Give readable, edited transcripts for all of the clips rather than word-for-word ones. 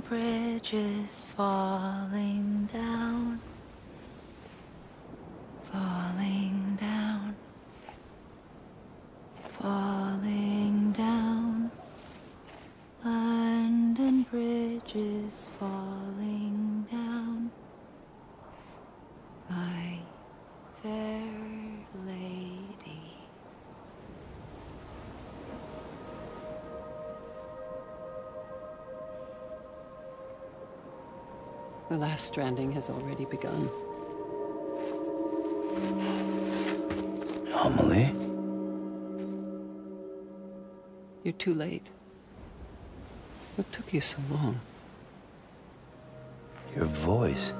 bridges falling down, falling down, falling down. London bridges falling down, my fair lady. The last stranding has already begun. Amelie? You're too late. What took you so long? Your voice.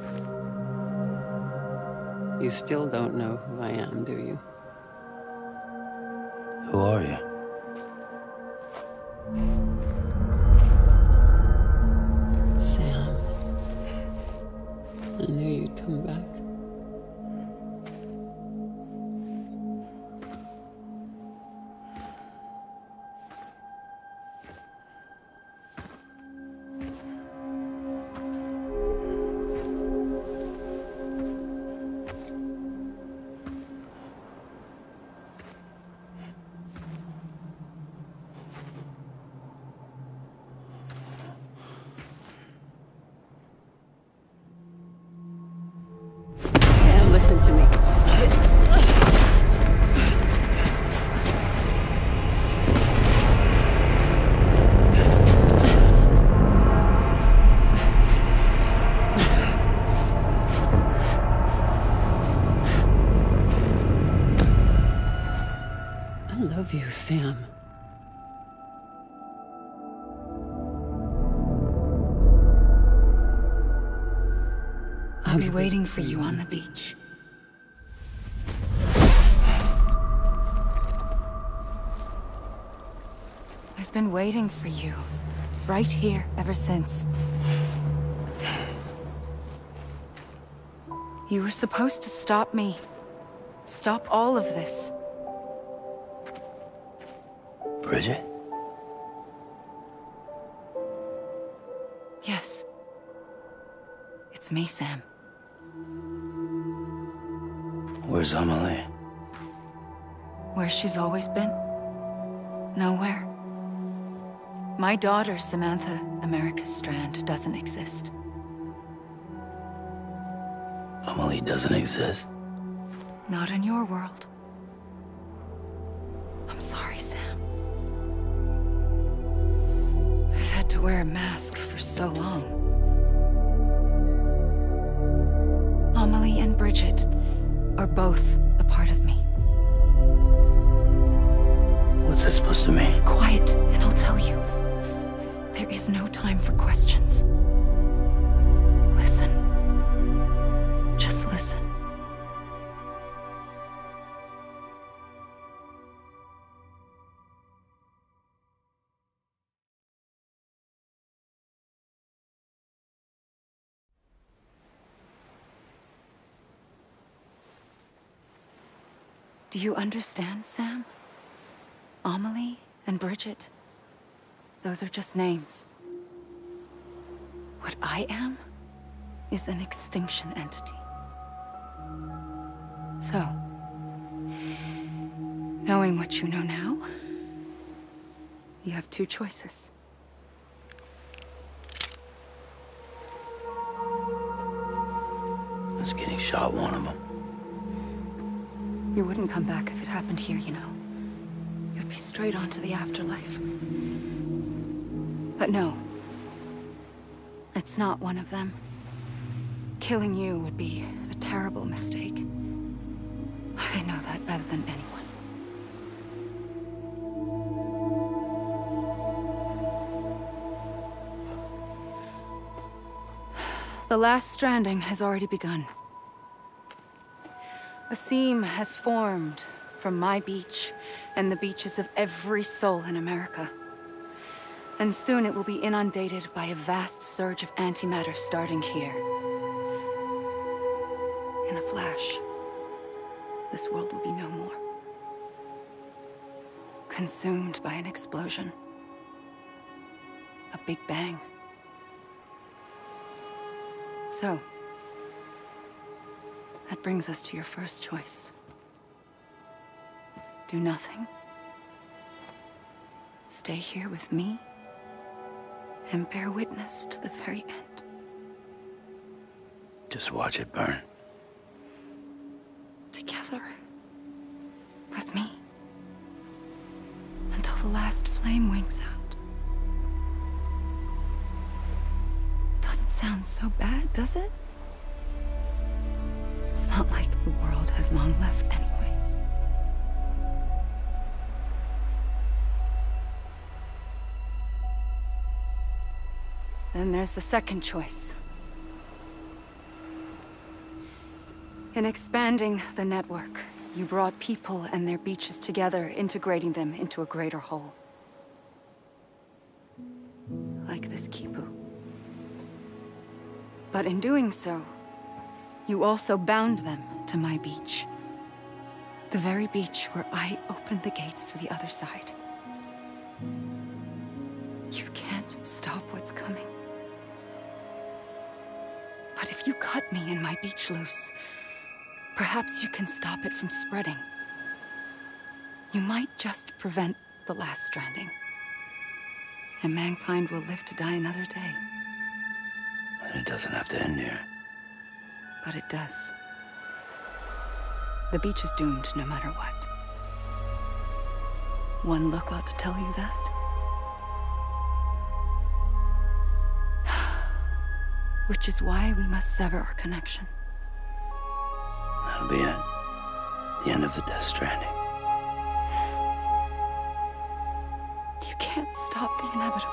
You still don't know who I am, do you? Who are you? Sam. I knew you'd come back. Listen to me. I love you, Sam. I'll be waiting for you on the beach. I've been waiting for you, right here, ever since. You were supposed to stop me. Stop all of this. Bridget? Yes. It's me, Sam. Where's Amelie? Where she's always been. Nowhere. My daughter, Samantha America Strand, doesn't exist. Amelie doesn't exist? Not in your world. I'm sorry, Sam. I've had to wear a mask for so long. Amelie and Bridget are both a part of me. What's that supposed to mean? Quiet, and I'll tell you. There is no time for questions. Listen. Just listen. Do you understand, Sam? Amelie and Bridget, those are just names. What I am is an extinction entity. So, knowing what you know now, you have two choices. Is getting shot one of them? You wouldn't come back if it happened here, you know. You'd be straight on to the afterlife. But no. It's not one of them. Killing you would be a terrible mistake. I know that better than anyone. The last stranding has already begun. A seam has formed from my beach and the beaches of every soul in America. And soon it will be inundated by a vast surge of antimatter starting here. In a flash, this world will be no more. Consumed by an explosion. A big bang. So, that brings us to your first choice. Do nothing. Stay here with me and bear witness to the very end. Just watch it burn. Together. With me. Until the last flame winks out. Doesn't sound so bad, does it? It's not like the world has long left anyway. Then there's the second choice. In expanding the network, you brought people and their beaches together, integrating them into a greater whole. Like this Kipu. But in doing so, you also bound them to my beach. The very beach where I opened the gates to the other side. You can't stop what's coming. But if you cut me and my beach loose, perhaps you can stop it from spreading. You might just prevent the last stranding. And mankind will live to die another day. And it doesn't have to end here. But it does. The beach is doomed no matter what. One look ought to tell you that. Which is why we must sever our connection. That'll be it. The end of the Death Stranding. You can't stop the inevitable.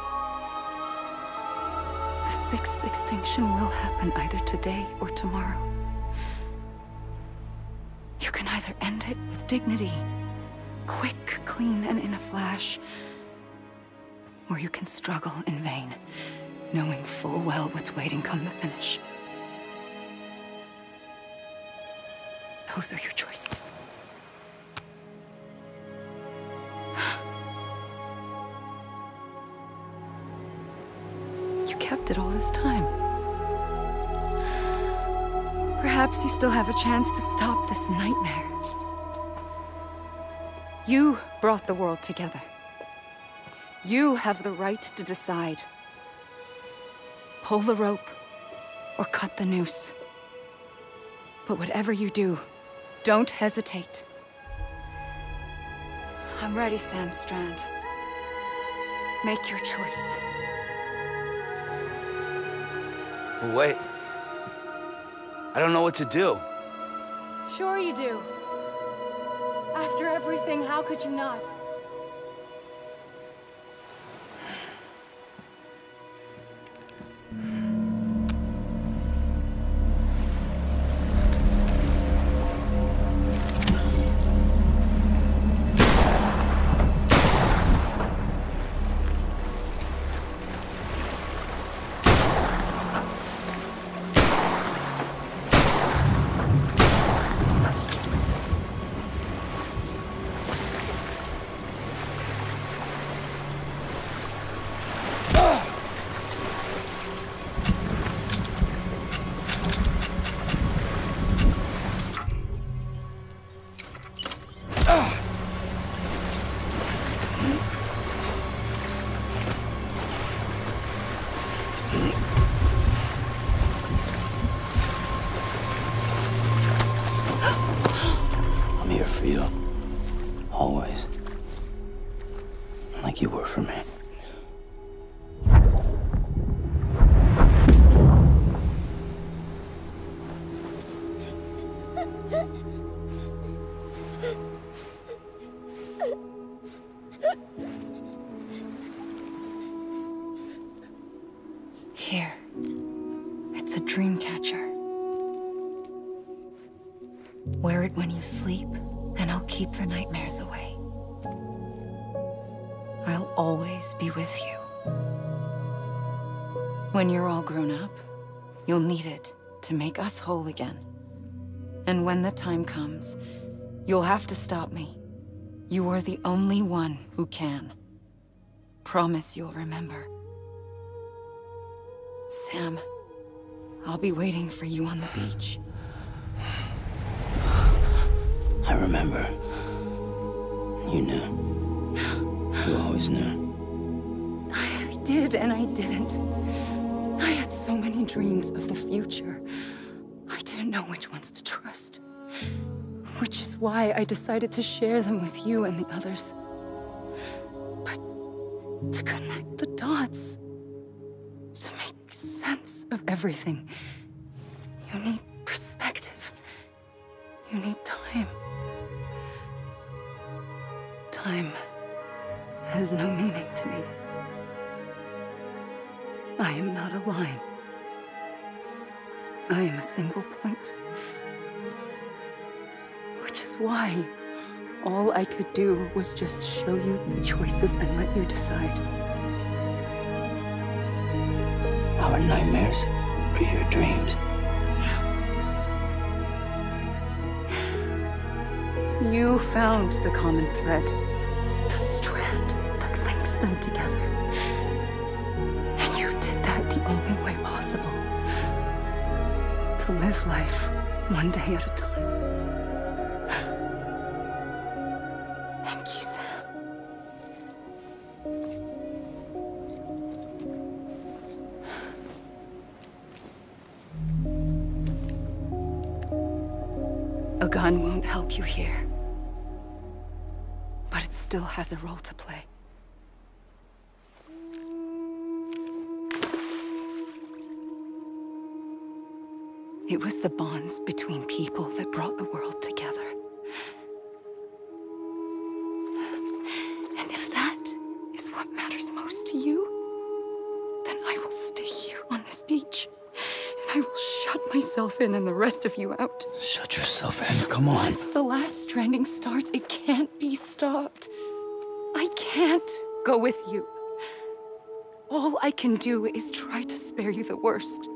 The sixth extinction will happen either today or tomorrow. You can either end it with dignity, quick, clean, and in a flash, or you can struggle in vain, knowing full well what's waiting come the finish. Those are your choices. You kept it all this time. Perhaps you still have a chance to stop this nightmare. You brought the world together. You have the right to decide. Pull the rope, or cut the noose. But whatever you do, don't hesitate. I'm ready, Sam Strand. Make your choice. Wait. I don't know what to do. Sure you do. After everything, how could you not? I'm here for you. Always. Like you were for me. Here. It's a dream catcher. Wear it when you sleep, and I'll keep the nightmares away. I'll always be with you. When you're all grown up, you'll need it to make us whole again. And when the time comes, you'll have to stop me. You are the only one who can. Promise you'll remember. Sam, I'll be waiting for you on the beach. I remember. You knew. You always knew. I did and I didn't. I had so many dreams of the future. I didn't know which ones to trust. Which is why I decided to share them with you and the others. But to connect the dots, to make sense of everything, you need perspective. You need time. Time has no meaning to me. I am not a line. I am a single point. Which is why all I could do was just show you the choices and let you decide. Our nightmares are your dreams. You found the common thread, the strand that links them together. And you did that the only way possible. To live life one day at a time. Thank you, Sam. A gun won't help you here. But it still has a role to play. It was the bonds between people that brought the world together. And if that is what matters most to you, then I will stay here on this beach. And I will shut myself in and the rest of you out. Shut yourself in, come on. Once the last stranding starts, it can't be stopped. I can't go with you. All I can do is try to spare you the worst.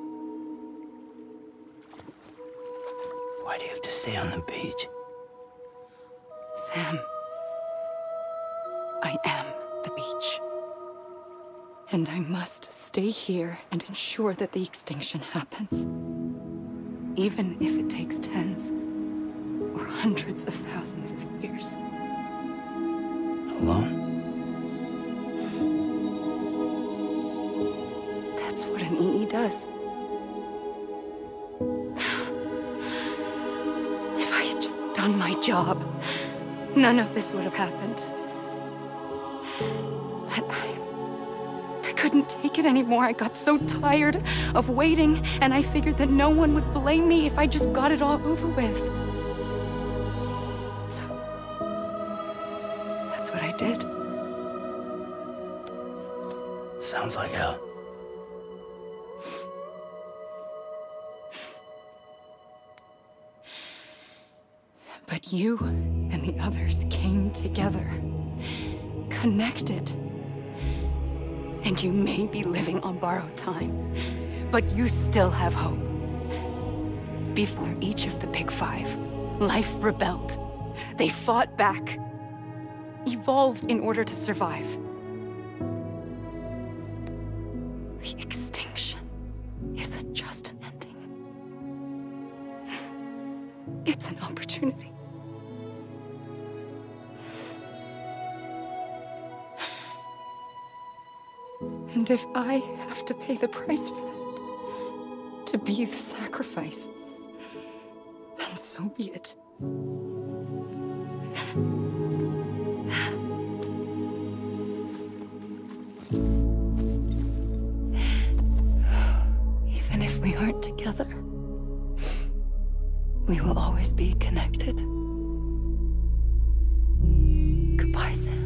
Why do you have to stay on the beach? Sam, I am the beach. And I must stay here and ensure that the extinction happens. Even if it takes tens or hundreds of thousands of years. Alone? That's what an EE does. If I had just done my job, none of this would have happened. But I couldn't take it anymore. I got so tired of waiting, and I figured that no one would blame me if I just got it all over with. So, that's what I did. Sounds like hell. But you and the others came together, connected. And you may be living on borrowed time, but you still have hope. Before each of the Big Five, life rebelled. They fought back, evolved in order to survive. The extinction isn't just an ending. It's an opportunity. And if I have to pay the price for that, to be the sacrifice, then so be it. Even if we aren't together, we will always be connected. Goodbye, Sam.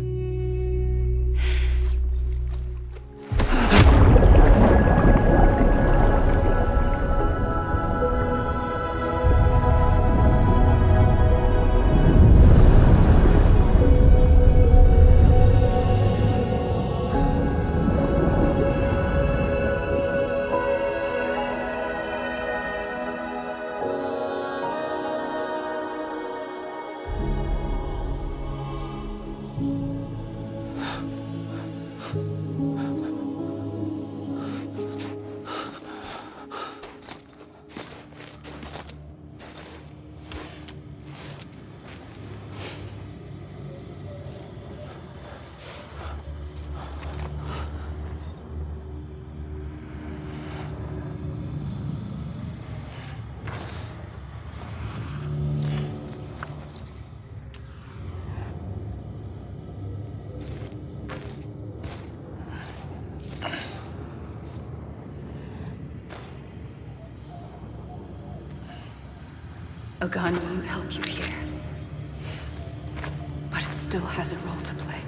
A gun won't help you here. But it still has a role to play.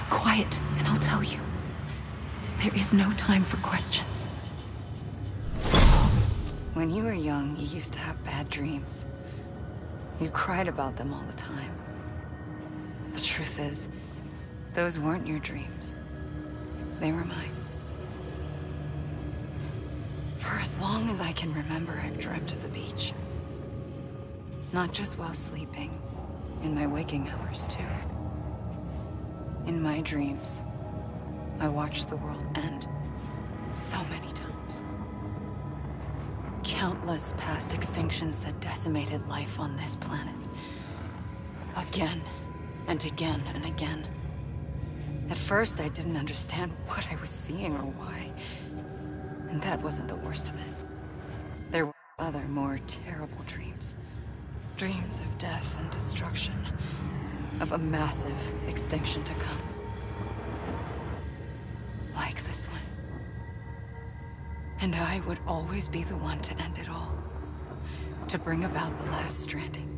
Quiet, and I'll tell you. There is no time for questions. When you were young, you used to have bad dreams. You cried about them all the time. The truth is, those weren't your dreams. They were mine. For as long as I can remember, I've dreamt of the beach. Not just while sleeping, in my waking hours too. In my dreams, I watched the world end so many times. Countless past extinctions that decimated life on this planet. Again, and again, and again. At first, I didn't understand what I was seeing or why. And that wasn't the worst of it. There were other, more terrible dreams. Dreams of death and destruction. Of a massive extinction to come. Like this one. And I would always be the one to end it all. To bring about the last stranding.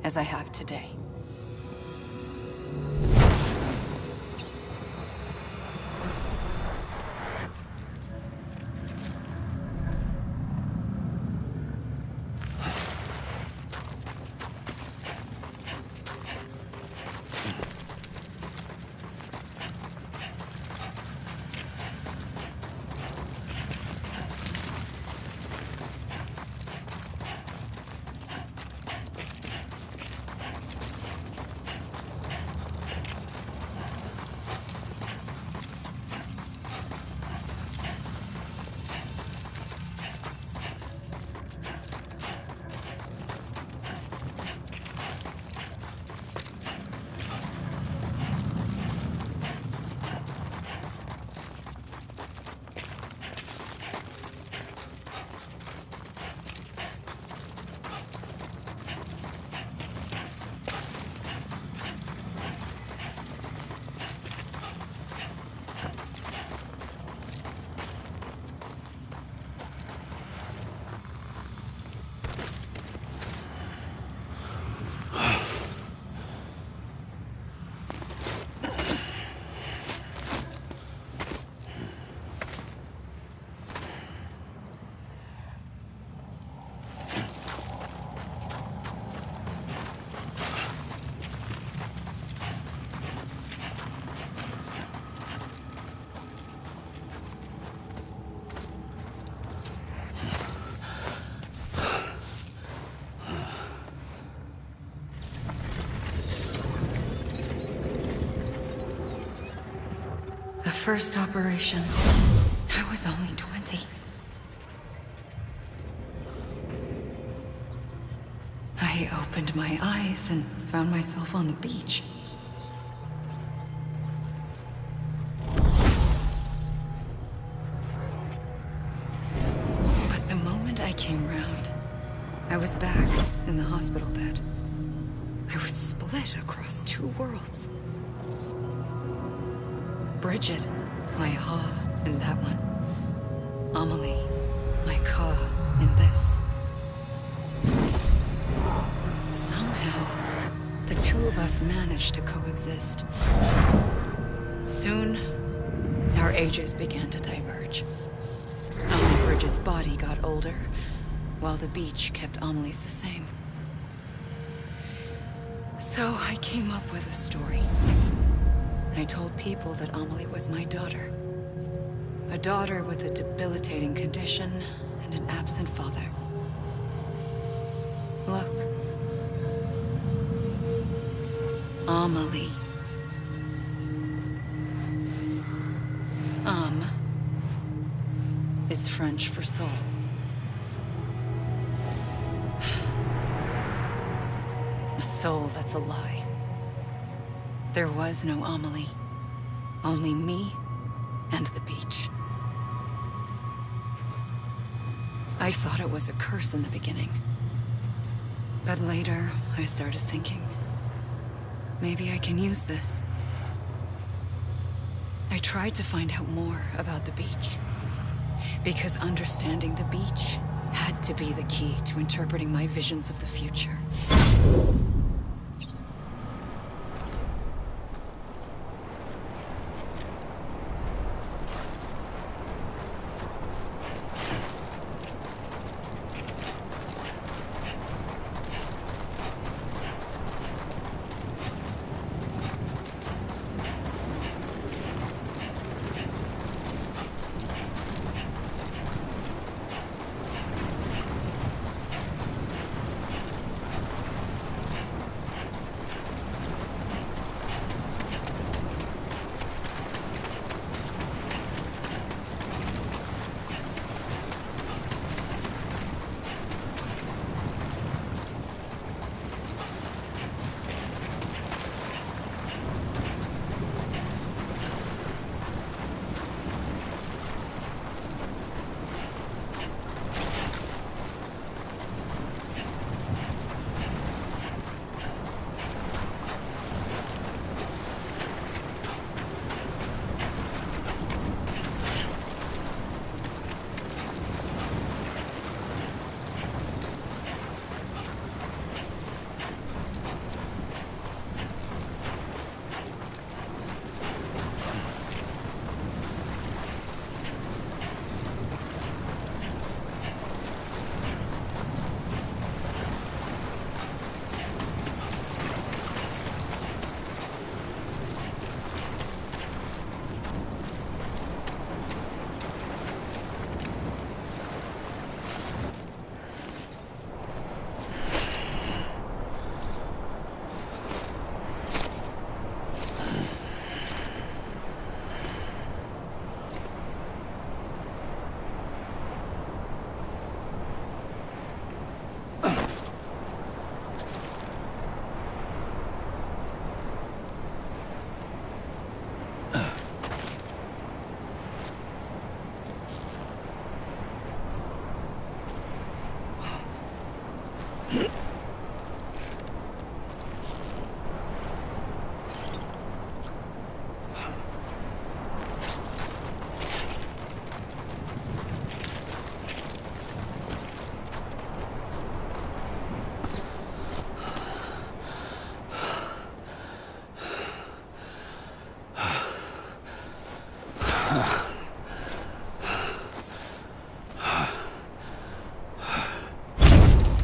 As I have today. first operation, I was only 20. I opened my eyes and found myself on the beach. But the moment I came round, I was back in the hospital bed. I was split across two worlds. Bridget, my Ha in that one. Amelie, my Ka in this. Somehow, the two of us managed to coexist. Soon, our ages began to diverge. Only Bridget's body got older, while the beach kept Amelie's the same. So I came up with a story. I told people that Amelie was my daughter. A daughter with a debilitating condition and an absent father. Look. Amelie. Âme is French for soul. A soul that's a lie. There was no Amelie. Only me and the beach. I thought it was a curse in the beginning. But later, I started thinking, maybe I can use this. I tried to find out more about the beach. Because understanding the beach had to be the key to interpreting my visions of the future.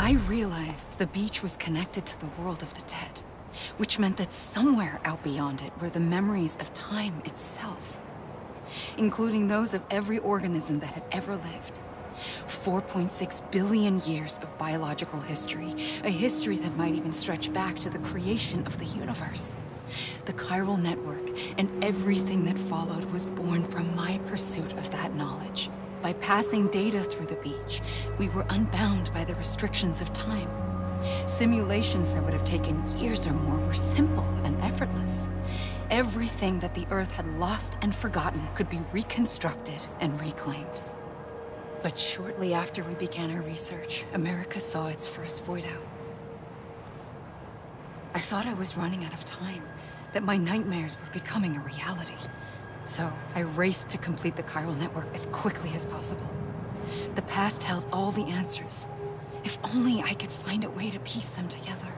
I realized the beach was connected to the world of the dead, which meant that somewhere out beyond it were the memories of time itself, including those of every organism that had ever lived. 4.6 billion years of biological history, a history that might even stretch back to the creation of the universe. The chiral network and everything that followed was born from my pursuit of that knowledge. By passing data through the beach, we were unbound by the restrictions of time. Simulations that would have taken years or more were simple and effortless. Everything that the Earth had lost and forgotten could be reconstructed and reclaimed. But shortly after we began our research, America saw its first void out. I thought I was running out of time, that my nightmares were becoming a reality. So I raced to complete the chiral network as quickly as possible. The past held all the answers. If only I could find a way to piece them together.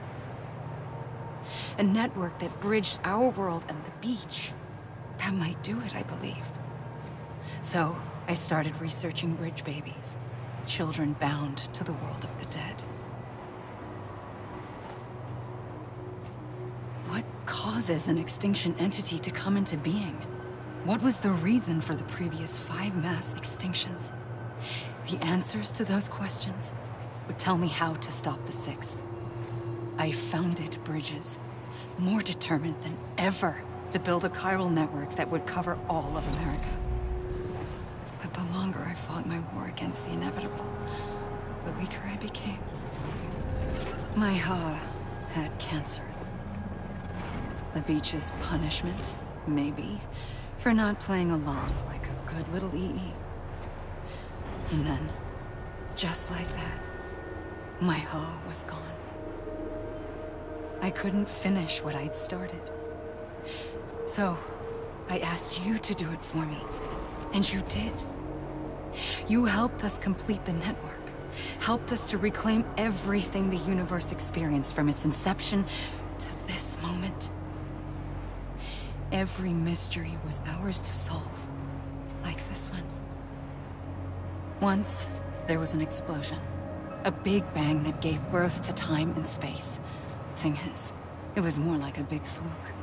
A network that bridged our world and the beach. That might do it, I believed. So I started researching bridge babies, children bound to the world of the dead. What causes an extinction entity to come into being? What was the reason for the previous 5 mass extinctions? The answers to those questions would tell me how to stop the 6th. I founded bridges, more determined than ever to build a chiral network that would cover all of America. But the longer I fought my war against the inevitable, the weaker I became. My Ha had cancer. The beach's punishment, maybe, for not playing along like a good little EE. And then, just like that, my Ha was gone. I couldn't finish what I'd started. So, I asked you to do it for me, and you did. You helped us complete the network, helped us to reclaim everything the universe experienced from its inception to this moment. Every mystery was ours to solve, like this one. Once, there was an explosion. A big bang that gave birth to time and space. Thing is, it was more like a big fluke.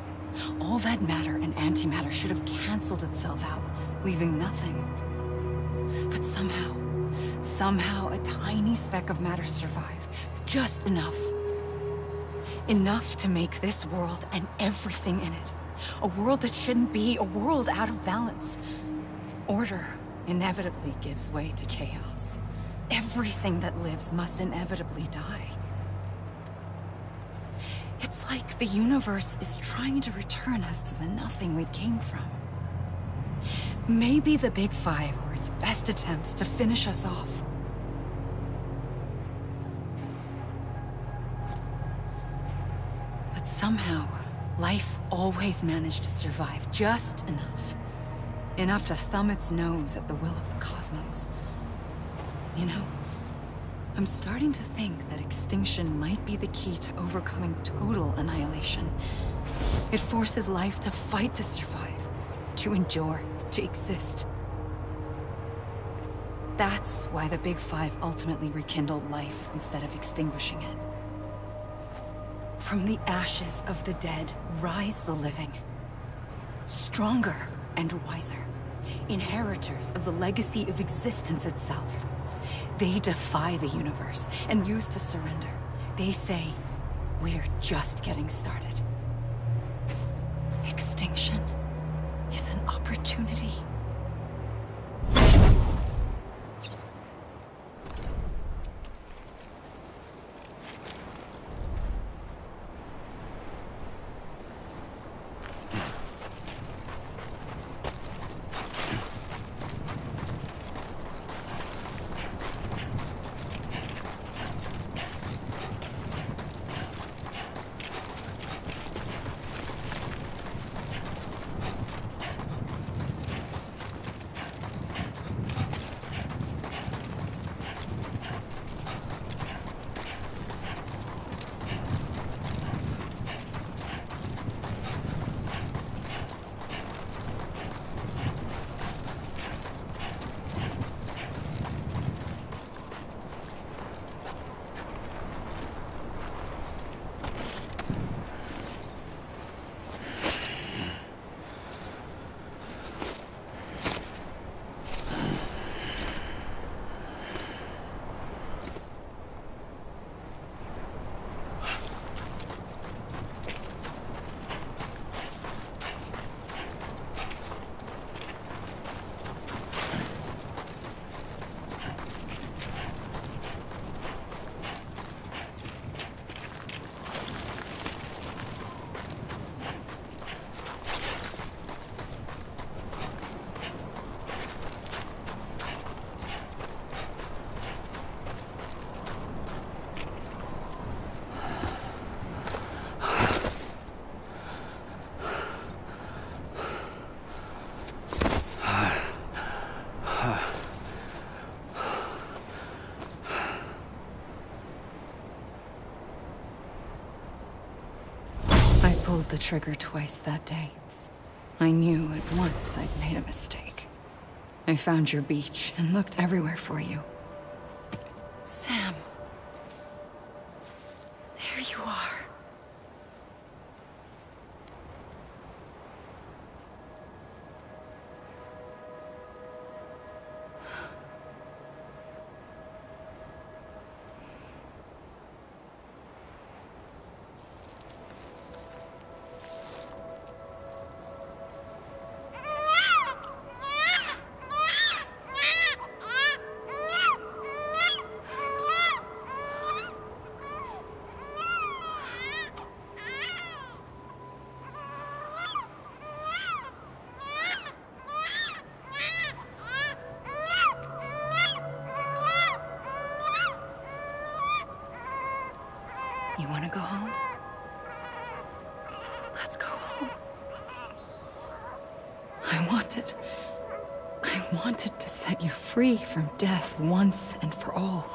All that matter and antimatter should have canceled itself out, leaving nothing. But somehow a tiny speck of matter survived. Just enough. Enough to make this world and everything in it. A world that shouldn't be, a world out of balance. Order inevitably gives way to chaos. Everything that lives must inevitably die. It's like the universe is trying to return us to the nothing we came from. Maybe the Big Five were its best attempts to finish us off. But somehow, life always managed to survive just enough. Enough to thumb its nose at the will of the cosmos. You know, I'm starting to think that extinction might be the key to overcoming total annihilation. It forces life to fight to survive, to endure, to exist. That's why the Big Five ultimately rekindled life instead of extinguishing it. From the ashes of the dead rise the living. Stronger and wiser. Inheritors of the legacy of existence itself. They defy the universe and used to surrender. They say, we're just getting started. Extinction is an opportunity. the trigger twice that day. I knew at once I'd made a mistake. I found your beach and looked everywhere for you. Sam. There you are. You want to go home? Let's go home. I wanted to set you free from death once and for all.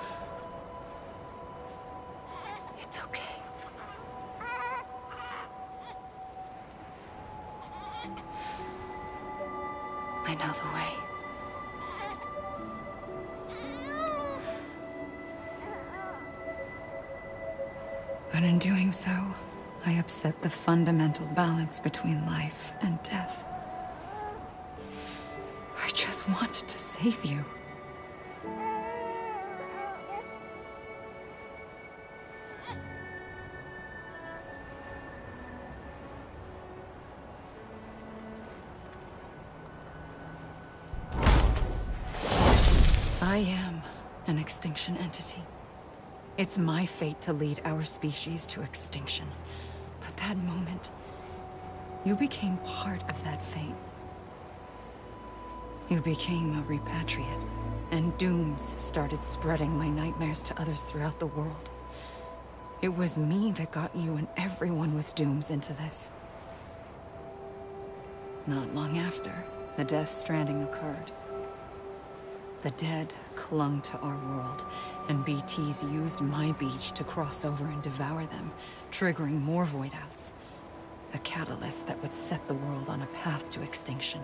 It's okay. I know the way. But in doing so, I upset the fundamental balance between life and death. I just wanted to save you. I am an extinction entity. It's my fate to lead our species to extinction. But that moment, you became part of that fate. You became a repatriate, and dooms started spreading my nightmares to others throughout the world. It was me that got you and everyone with dooms into this. Not long after, the Death Stranding occurred. The dead clung to our world, and BTs used my beach to cross over and devour them, triggering more void outs. A catalyst that would set the world on a path to extinction.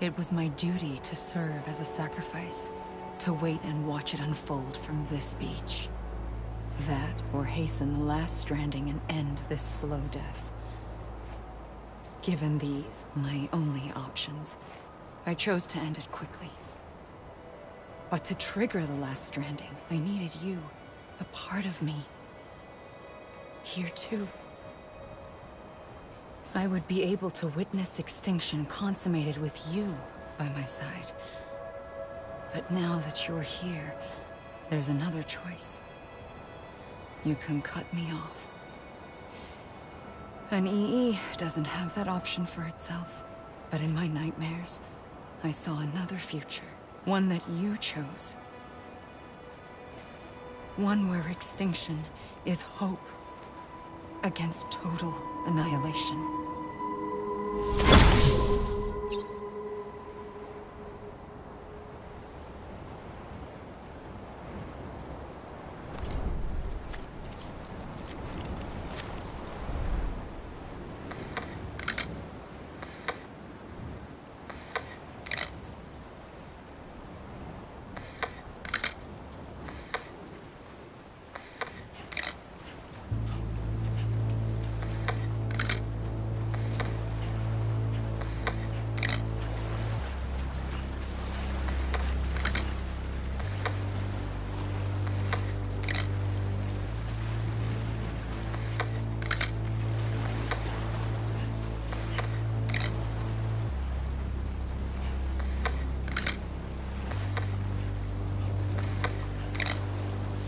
It was my duty to serve as a sacrifice, to wait and watch it unfold from this beach. That, or hasten the last stranding and end this slow death. Given these, my only options, I chose to end it quickly. But to trigger the last stranding, I needed you, a part of me. Here too. I would be able to witness extinction consummated with you by my side. But now that you're here, there's another choice. You can cut me off. An EE doesn't have that option for itself. But in my nightmares, I saw another future. One that you chose. One where extinction is hope against total annihilation.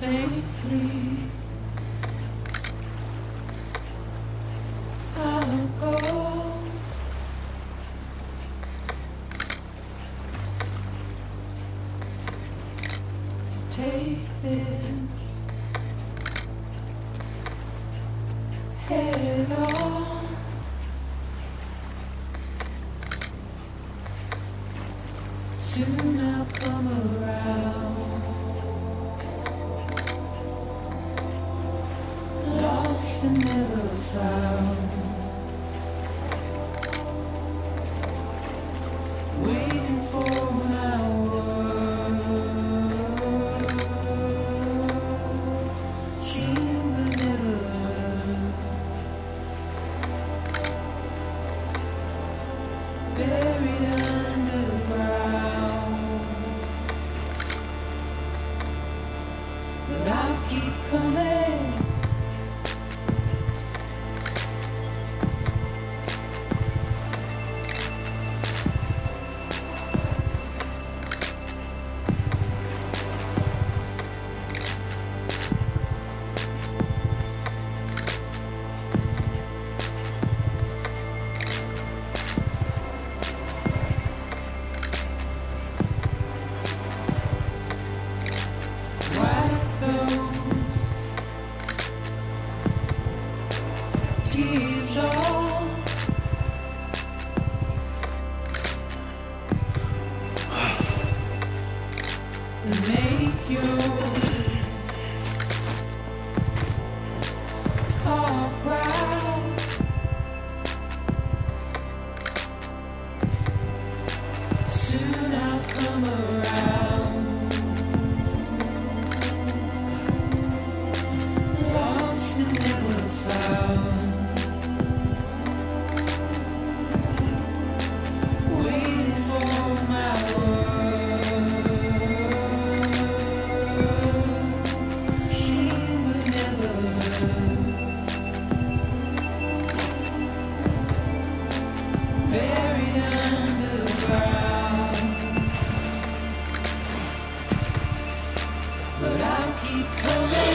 Safely, I'll go. To take this head on. Soon I'll come around. Lost and never found. Waiting for my words, seen but never heard. Buried underground, but I'll keep coming. Tears all and make your heart proud. Soon I'll come around. Lost and never found. But I'll keep coming.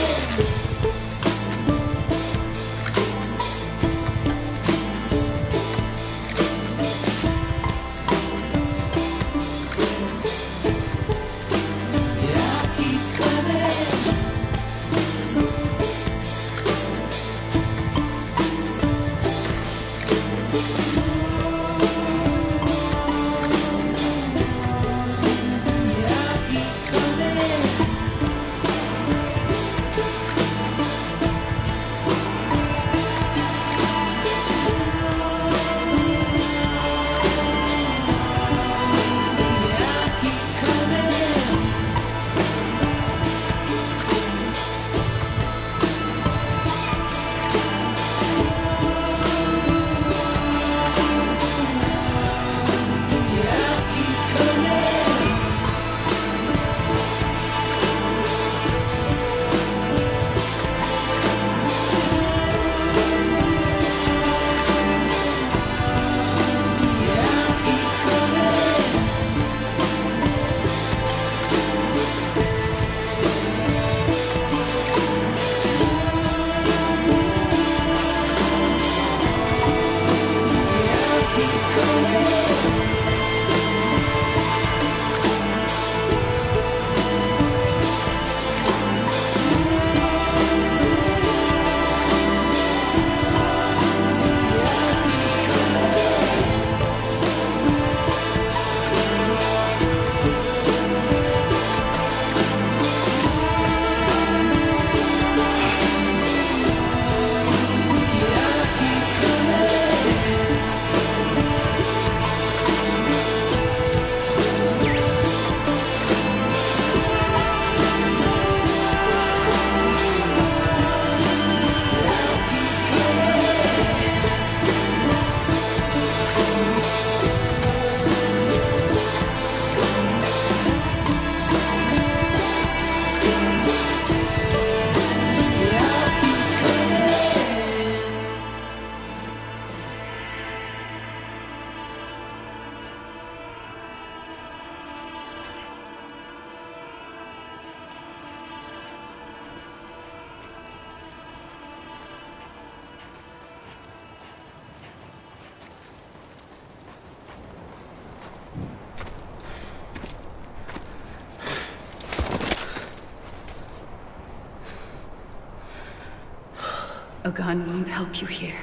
A gun won't help you here,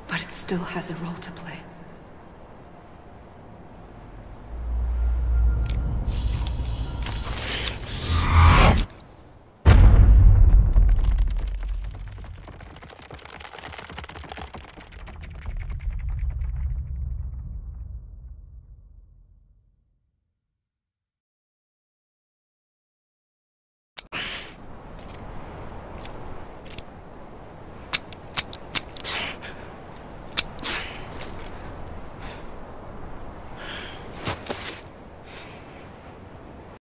but it still has a role to play.